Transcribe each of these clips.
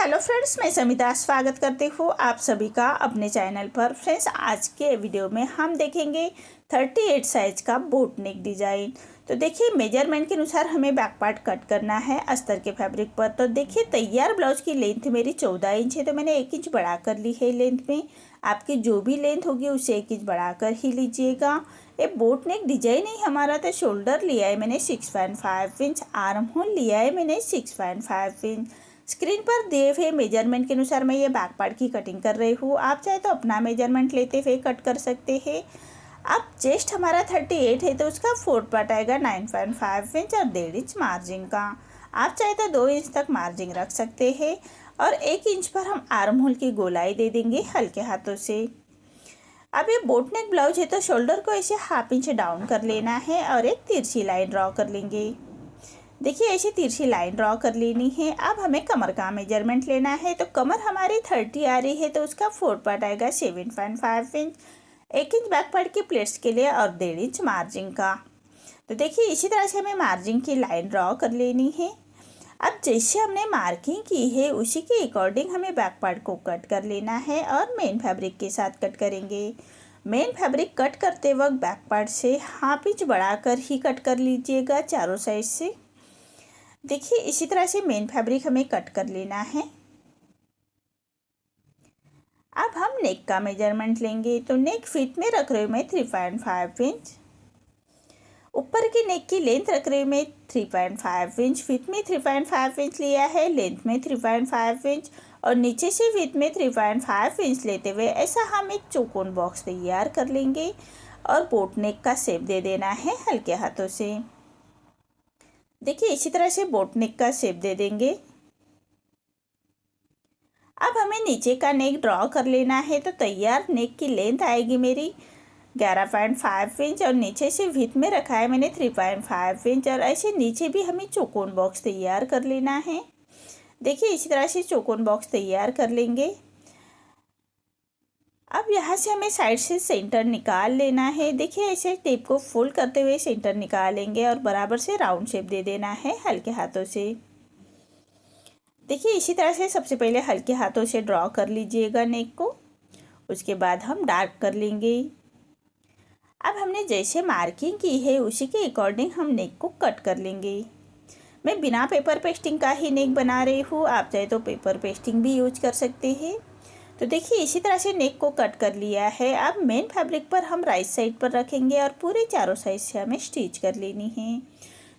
Hello friends, मैं समिता स्वागत करती हूँ आप सभी का अपने चैनल पर। फ्रेंड्स, आज के वीडियो में हम देखेंगे 38 साइज का बोट नेक डिज़ाइन। तो देखिए, मेजरमेंट के अनुसार हमें बैक पार्ट कट करना है अस्तर के फैब्रिक पर। तो देखिए, तैयार ब्लाउज की लेंथ मेरी 14 इंच है, तो मैंने 1 इंच बढ़ा कर ली है लेंथ में। आपकी जो भी लेंथ होगी उसे 1 इंच बढ़ा कर ही लीजिएगा। ये बोट नेक डिजाइन ही हमारा। तो शोल्डर लिया है मैंने 6.5 इंच, आर्म होल लिया है मैंने 6.5 इंच। स्क्रीन पर दिए हुए मेजरमेंट के अनुसार मैं ये बैक पार्ट की कटिंग कर रही हूँ। आप चाहे तो अपना मेजरमेंट लेते हुए कट कर सकते हैं। अब चेस्ट हमारा 38 है, तो उसका फोर्थ पार्ट आएगा 9.5 इंच और 1.5 इंच मार्जिन का। आप चाहे तो 2 इंच तक मार्जिन रख सकते हैं और 1 इंच पर हम आर्म होल की गोलाई दे देंगे हल्के हाथों से। अब ये बोट नेक ब्लाउज है, तो शोल्डर को ऐसे हाफ इंच डाउन कर लेना है और एक तिरछी लाइन ड्रॉ कर लेंगे। देखिए, ऐसी तिरछी लाइन ड्रॉ कर लेनी है। अब हमें कमर का मेजरमेंट लेना है। तो कमर हमारी 30 आ रही है, तो उसका फोर्थ पार्ट आएगा 7.5 इंच, 1 इंच बैक पार्ट की प्लेट्स के लिए और 1.5 इंच मार्जिन का। तो देखिए, इसी तरह से हमें मार्जिन की लाइन ड्रॉ कर लेनी है। अब जैसे हमने मार्किंग की है उसी के अकॉर्डिंग हमें बैक पार्ट को कट कर लेना है और मेन फैब्रिक के साथ कट करेंगे। मेन फैब्रिक कट करते वक्त बैक पार्ट से हाफ इंच बढ़ाकर ही कट कर लीजिएगा चारों साइड से। देखिए, इसी तरह से मेन फैब्रिक हमें कट कर लेना है। अब हम नेक का मेजरमेंट लेंगे। तो नेक फिट में रख रही हूँ मैं 3.5 इंच। ऊपर की नेक की लेंथ रख रही हूँ मैं 3.5 इंच। फिट में 3.5 इंच लिया है, लेंथ में 3.5 इंच और नीचे से फिट में 3.5 इंच लेते हुए ऐसा हम एक चौकोन बॉक्स तैयार कर लेंगे और बोट नेक का शेप दे देना है हल्के हाथों से। देखिए, इसी तरह से बोट नेक का शेप दे देंगे। अब हमें नीचे का नेक ड्रॉ कर लेना है। तो तैयार नेक की लेंथ आएगी मेरी 11.5 इंच और नीचे से विड्थ में रखा है मैंने 3.5 इंच और ऐसे नीचे भी हमें चौकोन बॉक्स तैयार कर लेना है। देखिए, इसी तरह से चौकोन बॉक्स तैयार कर लेंगे। अब यहाँ से हमें साइड से सेंटर निकाल लेना है। देखिए, ऐसे टेप को फोल्ड करते हुए सेंटर निकालेंगे और बराबर से राउंड शेप दे देना है हल्के हाथों से। देखिए, इसी तरह से सबसे पहले हल्के हाथों से ड्रॉ कर लीजिएगा नेक को, उसके बाद हम डार्क कर लेंगे। अब हमने जैसे मार्किंग की है उसी के अकॉर्डिंग हम नेक को कट कर लेंगे। मैं बिना पेपर पेस्टिंग का ही नेक बना रही हूँ, आप चाहे तो पेपर पेस्टिंग भी यूज कर सकते हैं। तो देखिए, इसी तरह से नेक को कट कर लिया है। अब मेन फैब्रिक पर हम राइट साइड पर रखेंगे और पूरे चारों साइड से हमें स्टिच कर लेनी है।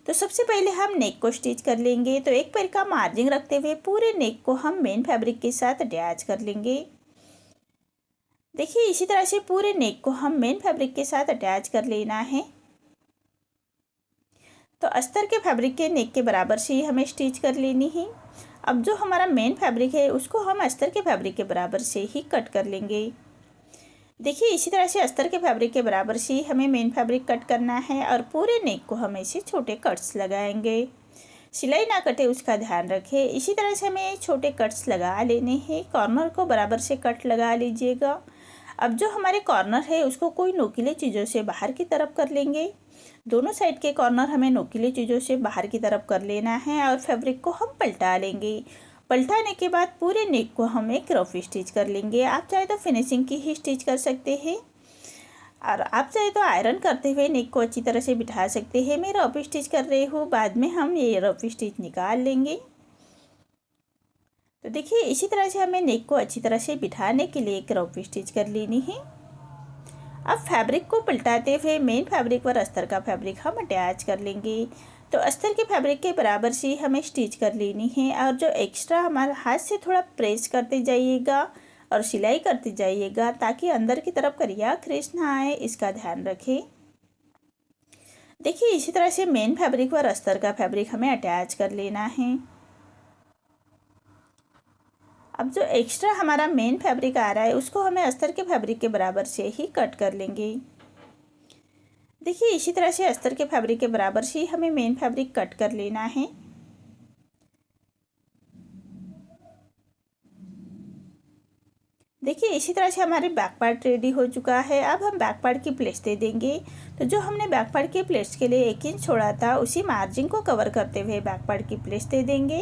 तो सबसे पहले हम नेक को स्टिच कर लेंगे। तो एक पैर का मार्जिन रखते हुए पूरे नेक को हम मेन फैब्रिक के साथ अटैच कर लेंगे। देखिए, इसी तरह से पूरे नेक को हम मेन फैब्रिक के साथ अटैच कर लेना है। तो अस्तर के फैब्रिक के नेक के बराबर से ही हमें स्टिच कर लेनी है। अब जो हमारा मेन फैब्रिक है उसको हम अस्तर के फैब्रिक के बराबर से ही कट कर लेंगे। देखिए, इसी तरह से अस्तर के फैब्रिक के बराबर से ही हमें मेन फैब्रिक कट करना है और पूरे नेक को हम ऐसे छोटे कट्स लगाएंगे। सिलाई ना कटे उसका ध्यान रखें। इसी तरह से हमें छोटे कट्स लगा लेने हैं। कॉर्नर को बराबर से कट लगा लीजिएगा। अब जो हमारे कॉर्नर है उसको कोई नोकीले चीज़ों से बाहर की तरफ कर लेंगे। दोनों साइड के कॉर्नर हमें नोकीली चीज़ों से बाहर की तरफ कर लेना है और फैब्रिक को हम पलटा लेंगे। पलटाने के बाद पूरे नेक को हम एक रफ स्टिच कर लेंगे। आप चाहे तो फिनिशिंग की ही स्टिच कर सकते हैं और आप चाहे तो आयरन करते हुए नेक को अच्छी तरह से बिठा सकते हैं। मैं रफ स्टिच कर रही हूँ, बाद में हम ये रफ स्टिच निकाल लेंगे। तो देखिए, इसी तरह से हमें नेक को अच्छी तरह से बिठाने के लिए एक रफ स्टिच कर लेनी है। अब फैब्रिक को पलटाते हुए मेन फैब्रिक पर अस्तर का फैब्रिक हम अटैच कर लेंगे। तो अस्तर के फैब्रिक के बराबर से हमें स्टिच कर लेनी है और जो एक्स्ट्रा हमारे हाथ से थोड़ा प्रेस करते जाइएगा और सिलाई करते जाइएगा ताकि अंदर की तरफ करिया क्रेस ना आए, इसका ध्यान रखें। देखिए, इसी तरह से मेन फैब्रिक पर अस्तर का फैब्रिक हमें अटैच कर लेना है। अब जो एक्स्ट्रा हमारा मेन फैब्रिक आ रहा है उसको हमें अस्तर के फैब्रिक के बराबर से ही कट कर लेंगे। देखिए, इसी तरह से अस्तर के फैब्रिक के बराबर से ही हमें मेन फैब्रिक कट कर लेना है। देखिए इसी तरह से हमारे बैक पार्ट रेडी हो चुका है। अब हम बैक पार्ट की प्लेट्स दे देंगे। तो जो हमने बैक पार्ट की प्लेट्स के लिए 1 इंच छोड़ा था, उसी मार्जिन को कवर करते हुए बैक पार्ट की प्लेट्स दे देंगे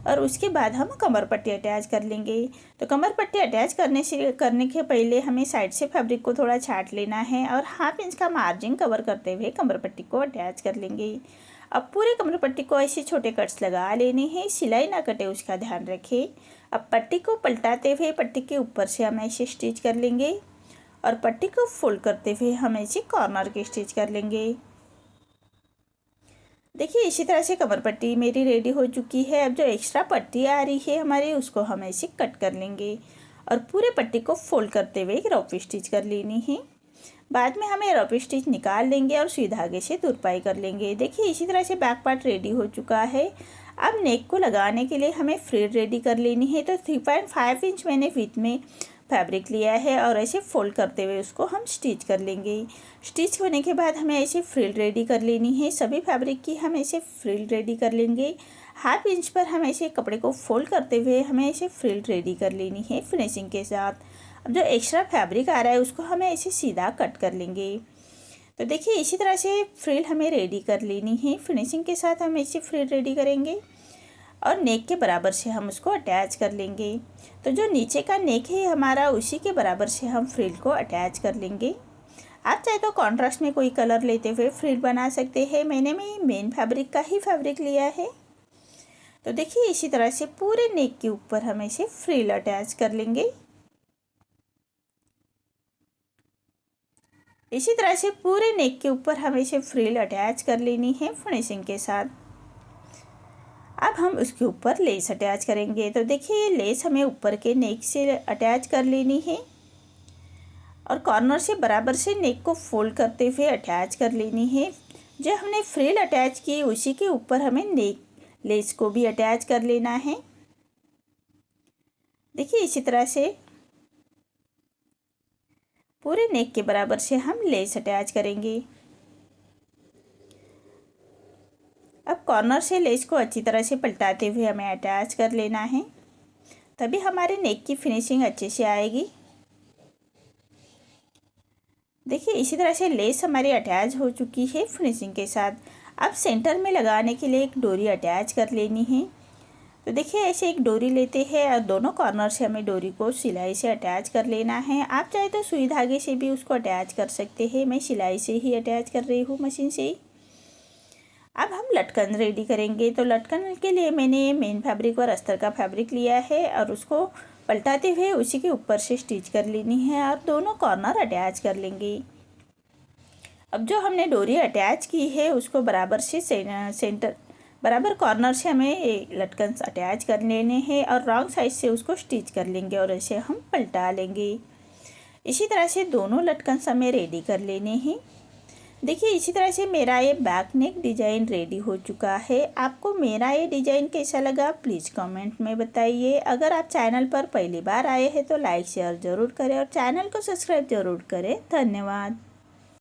और उसके बाद हम कमर पट्टी अटैच कर लेंगे। तो कमर पट्टी अटैच करने के पहले हमें साइड से फैब्रिक को थोड़ा छाट लेना है और 1/2 इंच का मार्जिन कवर करते हुए कमर पट्टी को अटैच कर लेंगे। अब पूरे कमर पट्टी को ऐसे छोटे कट्स लगा लेने हैं, सिलाई ना कटे उसका ध्यान रखें। अब पट्टी को पलटाते हुए पट्टी के ऊपर से हम ऐसे स्टिच कर लेंगे और पट्टी को फोल्ड करते हुए हम ऐसे कॉर्नर के स्टिच कर लेंगे। देखिए इसी तरह से कमर पट्टी मेरी रेडी हो चुकी है। अब जो एक्स्ट्रा पट्टी आ रही है हमारी, उसको हम ऐसे कट कर लेंगे और पूरे पट्टी को फोल्ड करते हुए एक रॉप स्टिच कर लेनी है। बाद में हमें रॉप स्टिच निकाल लेंगे और सुई धागे से तुरपाई कर लेंगे। देखिए इसी तरह से बैक पार्ट रेडी हो चुका है। अब नेक को लगाने के लिए हमें फ्रिल रेडी कर लेनी है। तो 3.5 इंच मैंने विड्थ में फैब्रिक लिया है और ऐसे फोल्ड करते हुए उसको हम स्टिच कर लेंगे। स्टिच होने के बाद हमें ऐसे फ्रिल रेडी कर लेनी है। सभी फैब्रिक की हम ऐसे फ्रिल रेडी कर लेंगे। 1/2 इंच पर हम ऐसे कपड़े को फोल्ड करते हुए हमें ऐसे फ्रिल रेडी कर लेनी है फिनिशिंग के साथ। अब जो एक्स्ट्रा फैब्रिक आ रहा है उसको हमें ऐसे सीधा कट कर लेंगे। तो देखिए इसी तरह से फ्रिल हमें रेडी कर लेनी है। फिनिशिंग के साथ हम ऐसे फ्रिल रेडी करेंगे और नेक के बराबर से हम उसको अटैच कर लेंगे। तो जो नीचे का नेक है हमारा, उसी के बराबर से हम फ्रिल को अटैच कर लेंगे। आप चाहे तो कॉन्ट्रास्ट में कोई कलर लेते हुए फ्रिल बना सकते हैं। मैंने मेन फैब्रिक का ही फैब्रिक लिया है। तो देखिए इसी तरह से पूरे नेक के ऊपर हम ऐसे फ्रिल अटैच कर लेंगे। इसी तरह से पूरे नेक के ऊपर हम इसे फ्रिल अटैच कर लेनी है फिनिशिंग के साथ। अब हम उसके ऊपर लेस अटैच करेंगे। तो देखिए ये लेस हमें ऊपर के नेक से अटैच कर लेनी है और कॉर्नर से बराबर से नेक को फोल्ड करते हुए अटैच कर लेनी है। जो हमने फ्रिल अटैच की उसी के ऊपर हमें नेक लेस को भी अटैच कर लेना है। देखिए इसी तरह से पूरे नेक के बराबर से हम लेस अटैच करेंगे। अब कॉर्नर से लेस को अच्छी तरह से पलटाते हुए हमें अटैच कर लेना है, तभी हमारे नेक की फिनिशिंग अच्छे से आएगी। देखिए इसी तरह से लेस हमारी अटैच हो चुकी है फिनिशिंग के साथ। अब सेंटर में लगाने के लिए एक डोरी अटैच कर लेनी है। तो देखिए ऐसे एक डोरी लेते हैं और दोनों कॉर्नर से हमें डोरी को सिलाई से अटैच कर लेना है। आप चाहे तो सुई धागे से भी उसको अटैच कर सकते हैं। मैं सिलाई से ही अटैच कर रही हूँ, मशीन से ही। अब हम लटकन रेडी करेंगे। तो लटकन के लिए मैंने मेन फैब्रिक और अस्तर का फैब्रिक लिया है और उसको पलटाते हुए उसी के ऊपर से स्टिच कर लेनी है और दोनों कॉर्नर अटैच कर लेंगे। अब जो हमने डोरी अटैच की है उसको बराबर से सेंटर बराबर कॉर्नर से हमें लटकन अटैच कर लेने हैं और रॉन्ग साइड से उसको स्टिच कर लेंगे और ऐसे हम पलटा लेंगे। इसी तरह से दोनों लटकन हमें रेडी कर लेने हैं। देखिए इसी तरह से मेरा ये बैक नेक डिज़ाइन रेडी हो चुका है। आपको मेरा ये डिज़ाइन कैसा लगा प्लीज़ कमेंट में बताइए। अगर आप चैनल पर पहली बार आए हैं तो लाइक शेयर ज़रूर करें और चैनल को सब्सक्राइब ज़रूर करें। धन्यवाद।